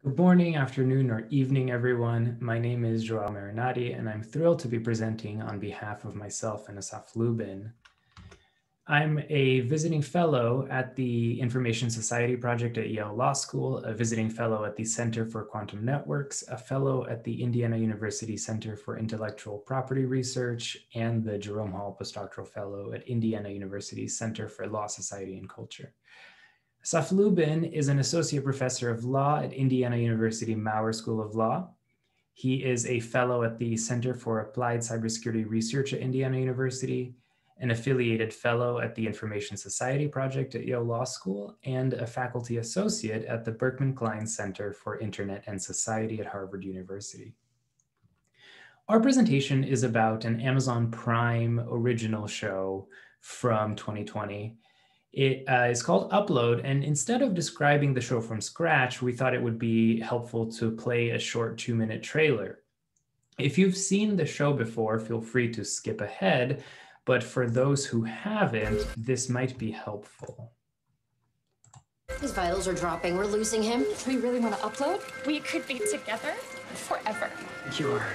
Good morning, afternoon, or evening, everyone. My name is João Marinotti, and I'm thrilled to be presenting on behalf of myself and Asaf Lubin. I'm a visiting fellow at the Information Society Project at Yale Law School, a visiting fellow at the Center for Quantum Networks, a fellow at the Indiana University Center for Intellectual Property Research, and the Jerome Hall Postdoctoral Fellow at Indiana University Center for Law, Society, and Culture. Asaf Lubin is an associate professor of law at Indiana University Maurer School of Law. He is a fellow at the Center for Applied Cybersecurity Research at Indiana University, an affiliated fellow at the Information Society Project at Yale Law School, and a faculty associate at the Berkman Klein Center for Internet and Society at Harvard University. Our presentation is about an Amazon Prime original show from 2020. It is called Upload, and instead of describing the show from scratch, we thought it would be helpful to play a short 2-minute trailer. If you've seen the show before, feel free to skip ahead, but for those who haven't, this might be helpful. His vitals are dropping. We're losing him. We really want to upload? We could be together forever. You're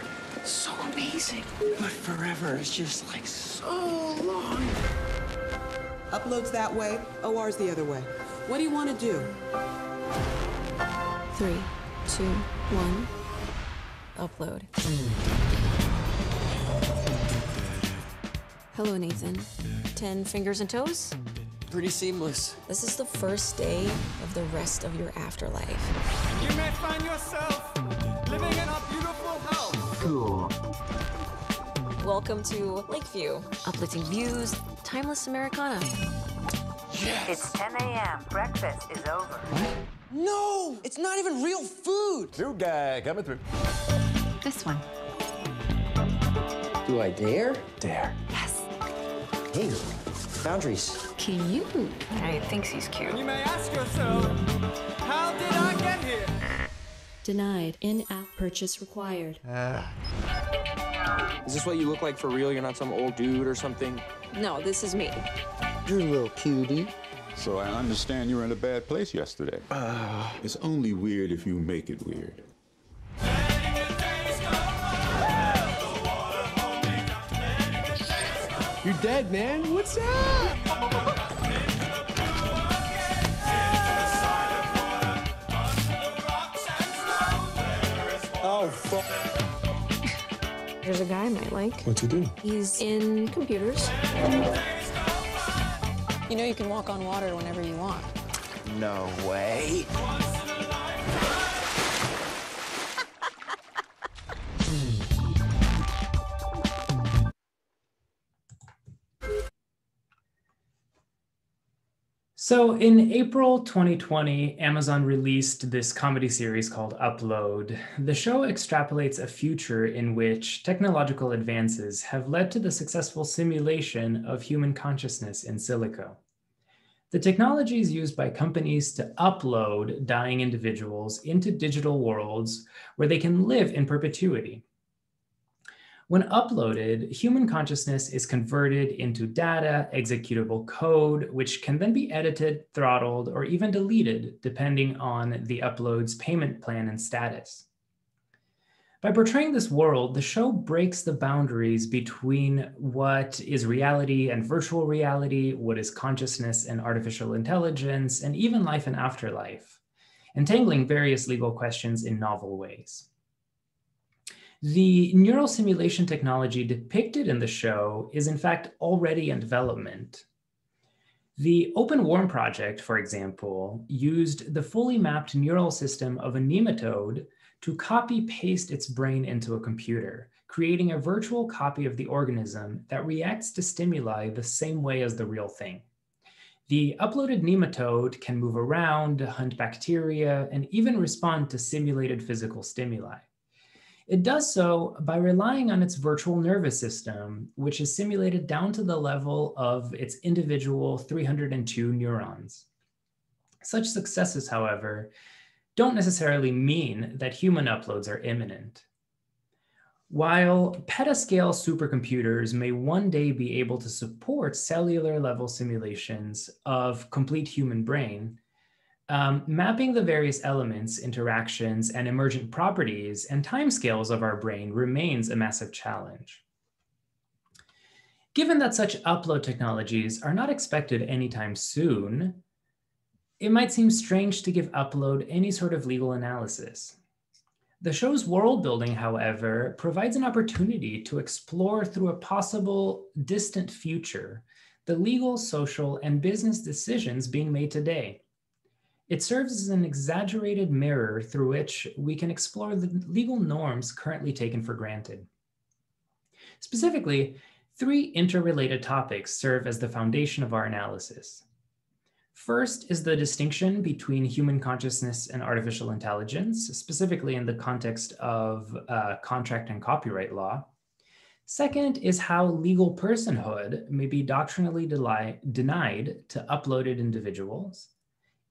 so amazing. But forever is just like so long. Upload's that way, OR's the other way. What do you want to do? 3, 2, 1, upload. Hello, Nathan. 10 fingers and toes? Pretty seamless. This is the first day of the rest of your afterlife. You may find yourself living in a beautiful house. Cool. Welcome to Lakeview. Uplifting views, timeless Americana. Yes! It's 10 a.m. Breakfast is over. What? No! It's not even real food! New guy coming through. This one. Do I dare? Dare. Yes. Hey, boundaries. Cute. I think he's cute. And you may ask yourself, how did I get here? Denied. In-app purchase required. Is this what you look like for real? You're not some old dude or something? No, this is me. You're a little cutie. So I understand you were in a bad place yesterday. It's only weird if you make it weird. You're dead, man. What's up? Oh, fuck. There's a guy I might like. What'd you do? He's in computers. You know you can walk on water whenever you want. No way. So in April 2020, Amazon released this comedy series called Upload. The show extrapolates a future in which technological advances have led to the successful simulation of human consciousness in silico. The technology is used by companies to upload dying individuals into digital worlds where they can live in perpetuity. When uploaded, human consciousness is converted into data, executable code, which can then be edited, throttled, or even deleted, depending on the upload's payment plan and status. By portraying this world, the show breaks the boundaries between what is reality and virtual reality, what is consciousness and artificial intelligence, and even life and afterlife, entangling various legal questions in novel ways. The neural simulation technology depicted in the show is in fact already in development. The Open Worm project, for example, used the fully mapped neural system of a nematode to copy-paste its brain into a computer, creating a virtual copy of the organism that reacts to stimuli the same way as the real thing. The uploaded nematode can move around, hunt bacteria, and even respond to simulated physical stimuli. It does so by relying on its virtual nervous system, which is simulated down to the level of its individual 302 neurons. Such successes, however, don't necessarily mean that human uploads are imminent. While petascale supercomputers may one day be able to support cellular level simulations of complete human brain, Mapping the various elements, interactions, and emergent properties and timescales of our brain remains a massive challenge. Given that such upload technologies are not expected anytime soon, it might seem strange to give upload any sort of legal analysis. The show's world building, however, provides an opportunity to explore through a possible distant future the legal, social, and business decisions being made today. It serves as an exaggerated mirror through which we can explore the legal norms currently taken for granted. Specifically, three interrelated topics serve as the foundation of our analysis. First is the distinction between human consciousness and artificial intelligence, specifically in the context of contract and copyright law. Second is how legal personhood may be doctrinally denied to uploaded individuals,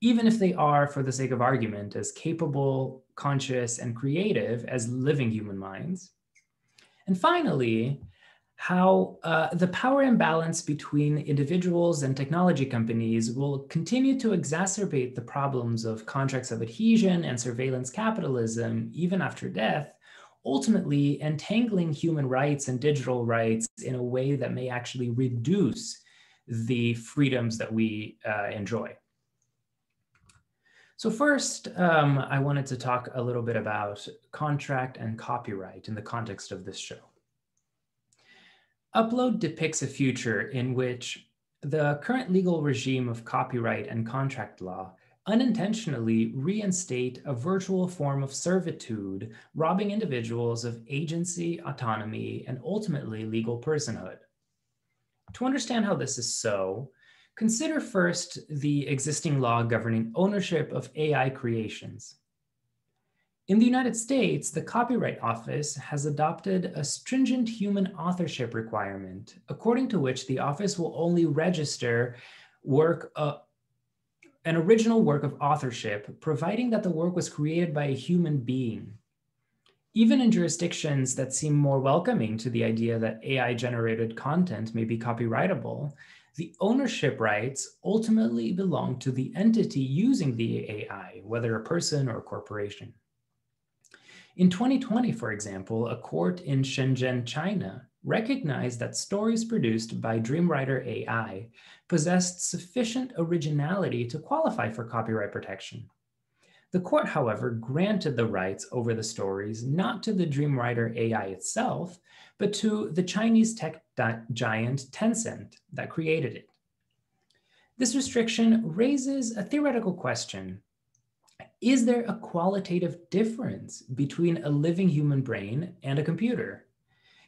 even if they are, for the sake of argument, as capable, conscious, and creative as living human minds. And finally, how the power imbalance between individuals and technology companies will continue to exacerbate the problems of contracts of adhesion and surveillance capitalism, even after death, ultimately entangling human rights and digital rights in a way that may actually reduce the freedoms that we enjoy. So first, I wanted to talk a little bit about contract and copyright in the context of this show. Upload depicts a future in which the current legal regime of copyright and contract law unintentionally reinstate a virtual form of servitude, robbing individuals of agency, autonomy, and ultimately legal personhood. To understand how this is so, consider first the existing law governing ownership of AI creations. In the United States, the Copyright Office has adopted a stringent human authorship requirement, according to which the office will only register an original work of authorship, providing that the work was created by a human being. Even in jurisdictions that seem more welcoming to the idea that AI-generated content may be copyrightable, the ownership rights ultimately belong to the entity using the AI, whether a person or a corporation. In 2020, for example, a court in Shenzhen, China, recognized that stories produced by Dreamwriter AI possessed sufficient originality to qualify for copyright protection. The court, however, granted the rights over the stories not to the Dreamwriter AI itself, but to the Chinese tech giant Tencent that created it. This restriction raises a theoretical question. Is there a qualitative difference between a living human brain and a computer?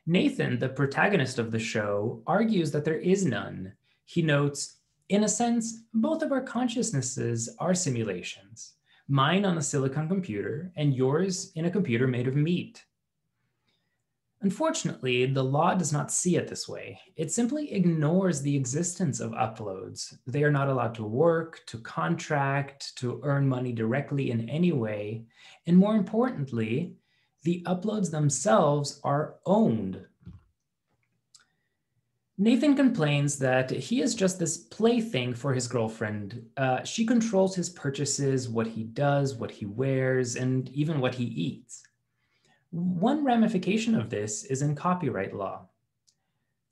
Nathan, the protagonist of the show, argues that there is none. He notes, in a sense, both of our consciousnesses are simulations, mine on a silicon computer and yours in a computer made of meat. Unfortunately, the law does not see it this way. It simply ignores the existence of uploads. They are not allowed to work, to contract, to earn money directly in any way. And more importantly, the uploads themselves are owned. Nathan complains that he is just this plaything for his girlfriend. She controls his purchases, what he does, what he wears, and even what he eats. One ramification of this is in copyright law.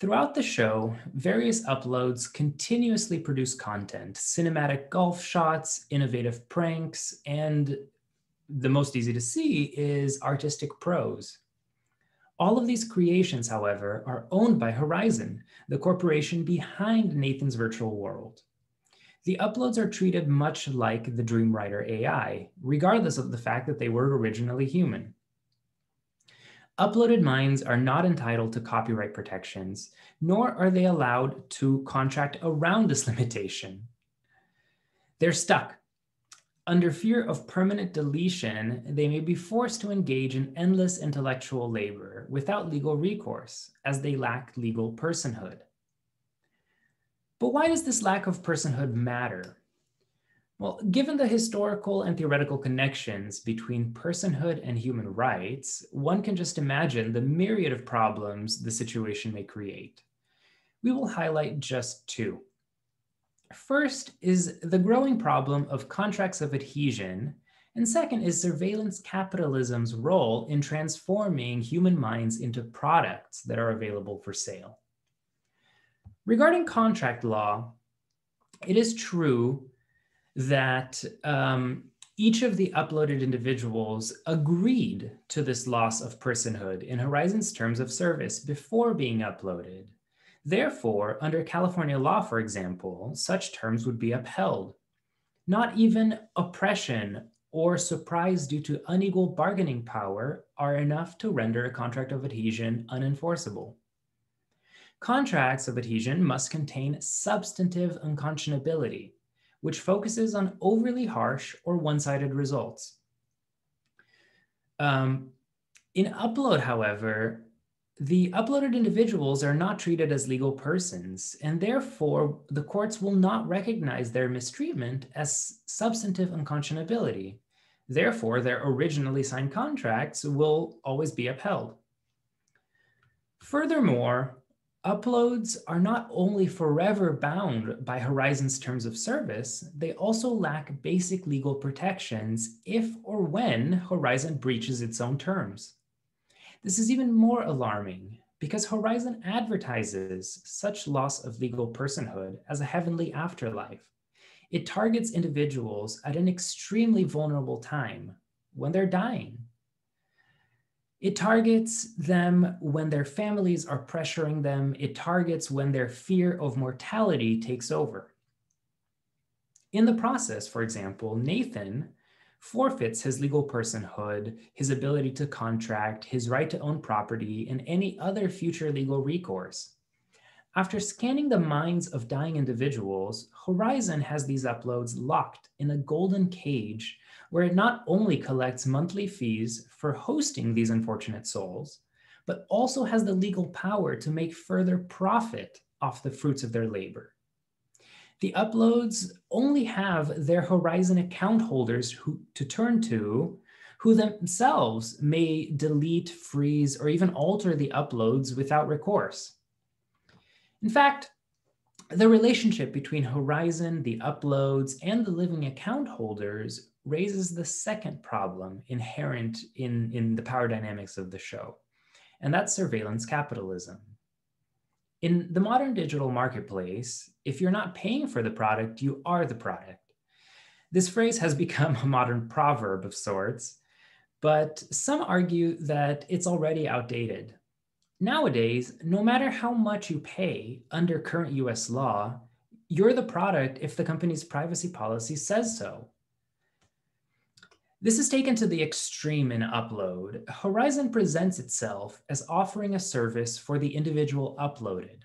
Throughout the show, various uploads continuously produce content, cinematic golf shots, innovative pranks, and the most easy to see is artistic prose. All of these creations, however, are owned by Horizon, the corporation behind Nathan's virtual world. The uploads are treated much like the Dreamwriter AI, regardless of the fact that they were originally human. Uploaded minds are not entitled to copyright protections, nor are they allowed to contract around this limitation. They're stuck. Under fear of permanent deletion, they may be forced to engage in endless intellectual labor without legal recourse, as they lack legal personhood. But why does this lack of personhood matter? Well, given the historical and theoretical connections between personhood and human rights, one can just imagine the myriad of problems the situation may create. We will highlight just two. First is the growing problem of contracts of adhesion, and second is surveillance capitalism's role in transforming human minds into products that are available for sale. Regarding contract law, it is true that each of the uploaded individuals agreed to this loss of personhood in Horizon's terms of service before being uploaded. Therefore, under California law, for example, such terms would be upheld. Not even oppression or surprise due to unequal bargaining power are enough to render a contract of adhesion unenforceable. Contracts of adhesion must contain substantive unconscionability, which focuses on overly harsh or one-sided results. In upload, however, the uploaded individuals are not treated as legal persons, and therefore the courts will not recognize their mistreatment as substantive unconscionability. Therefore, their originally signed contracts will always be upheld. Furthermore, uploads are not only forever bound by Horizon's terms of service, they also lack basic legal protections if or when Horizon breaches its own terms. This is even more alarming because Horizon advertises such loss of legal personhood as a heavenly afterlife. It targets individuals at an extremely vulnerable time, when they're dying. It targets them when their families are pressuring them. It targets when their fear of mortality takes over. In the process, for example, Nathan forfeits his legal personhood, his ability to contract, his right to own property, and any other future legal recourse. After scanning the minds of dying individuals, Horizon has these uploads locked in a golden cage where it not only collects monthly fees for hosting these unfortunate souls, but also has the legal power to make further profit off the fruits of their labor. The uploads only have their Horizon account holders to turn to, who themselves may delete, freeze, or even alter the uploads without recourse. In fact, the relationship between Horizon, the uploads, and the living account holders raises the second problem inherent in the power dynamics of the show, and that's surveillance capitalism. In the modern digital marketplace, if you're not paying for the product, you are the product. This phrase has become a modern proverb of sorts, but some argue that it's already outdated. Nowadays, no matter how much you pay under current US law, you're the product if the company's privacy policy says so. This is taken to the extreme in Upload. Horizon presents itself as offering a service for the individual uploaded.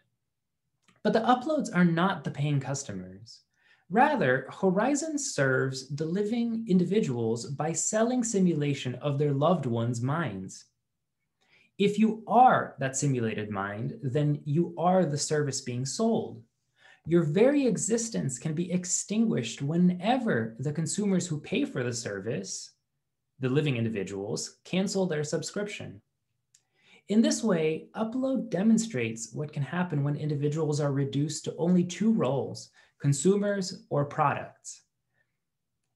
But the uploads are not the paying customers. Rather, Horizon serves the living individuals by selling simulation of their loved ones' minds. If you are that simulated mind, then you are the service being sold. Your very existence can be extinguished whenever the consumers who pay for the service, the living individuals, cancel their subscription. In this way, Upload demonstrates what can happen when individuals are reduced to only two roles, consumers or products.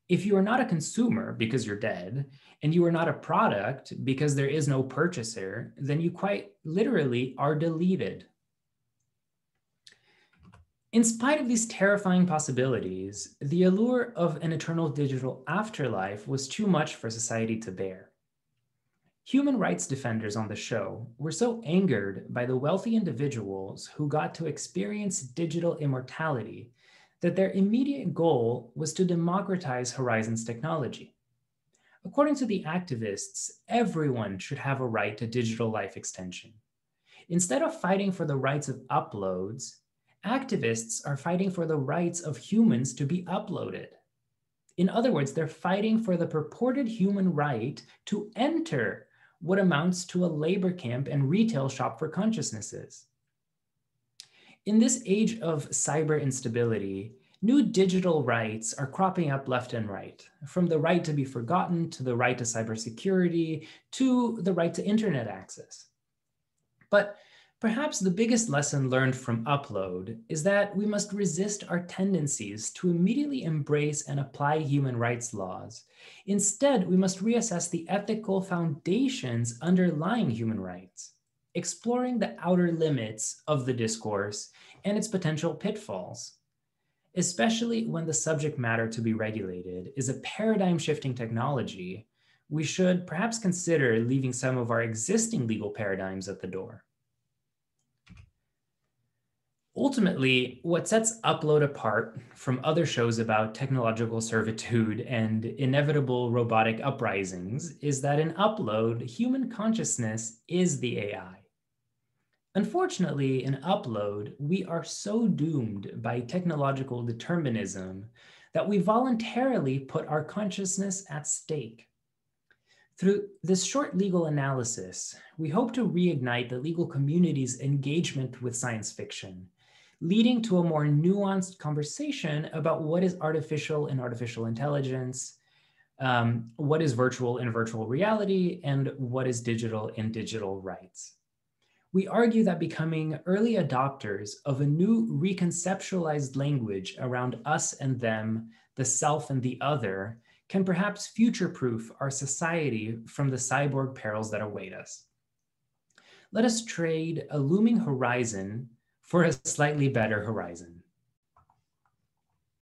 If you are not a consumer because you're dead, and you are not a product because there is no purchaser, then you quite literally are deleted. In spite of these terrifying possibilities, the allure of an eternal digital afterlife was too much for society to bear. Human rights defenders on the show were so angered by the wealthy individuals who got to experience digital immortality that their immediate goal was to democratize Horizon's technology. According to the activists, everyone should have a right to digital life extension. Instead of fighting for the rights of uploads, activists are fighting for the rights of humans to be uploaded. In other words, they're fighting for the purported human right to enter what amounts to a labor camp and retail shop for consciousnesses. In this age of cyber instability, new digital rights are cropping up left and right, from the right to be forgotten, to the right to cybersecurity, to the right to internet access. But Perhaps the biggest lesson learned from Upload is that we must resist our tendencies to immediately embrace and apply human rights laws. Instead, we must reassess the ethical foundations underlying human rights, exploring the outer limits of the discourse and its potential pitfalls. Especially when the subject matter to be regulated is a paradigm-shifting technology, we should perhaps consider leaving some of our existing legal paradigms at the door. Ultimately, what sets Upload apart from other shows about technological servitude and inevitable robotic uprisings is that in Upload, human consciousness is the AI. Unfortunately, in Upload, we are so doomed by technological determinism that we voluntarily put our consciousness at stake. Through this short legal analysis, we hope to reignite the legal community's engagement with science fiction, leading to a more nuanced conversation about what is artificial in artificial intelligence, what is virtual in virtual reality, and what is digital in digital rights. We argue that becoming early adopters of a new reconceptualized language around us and them, the self and the other, can perhaps future-proof our society from the cyborg perils that await us. Let us trade a looming horizon for a slightly better horizon.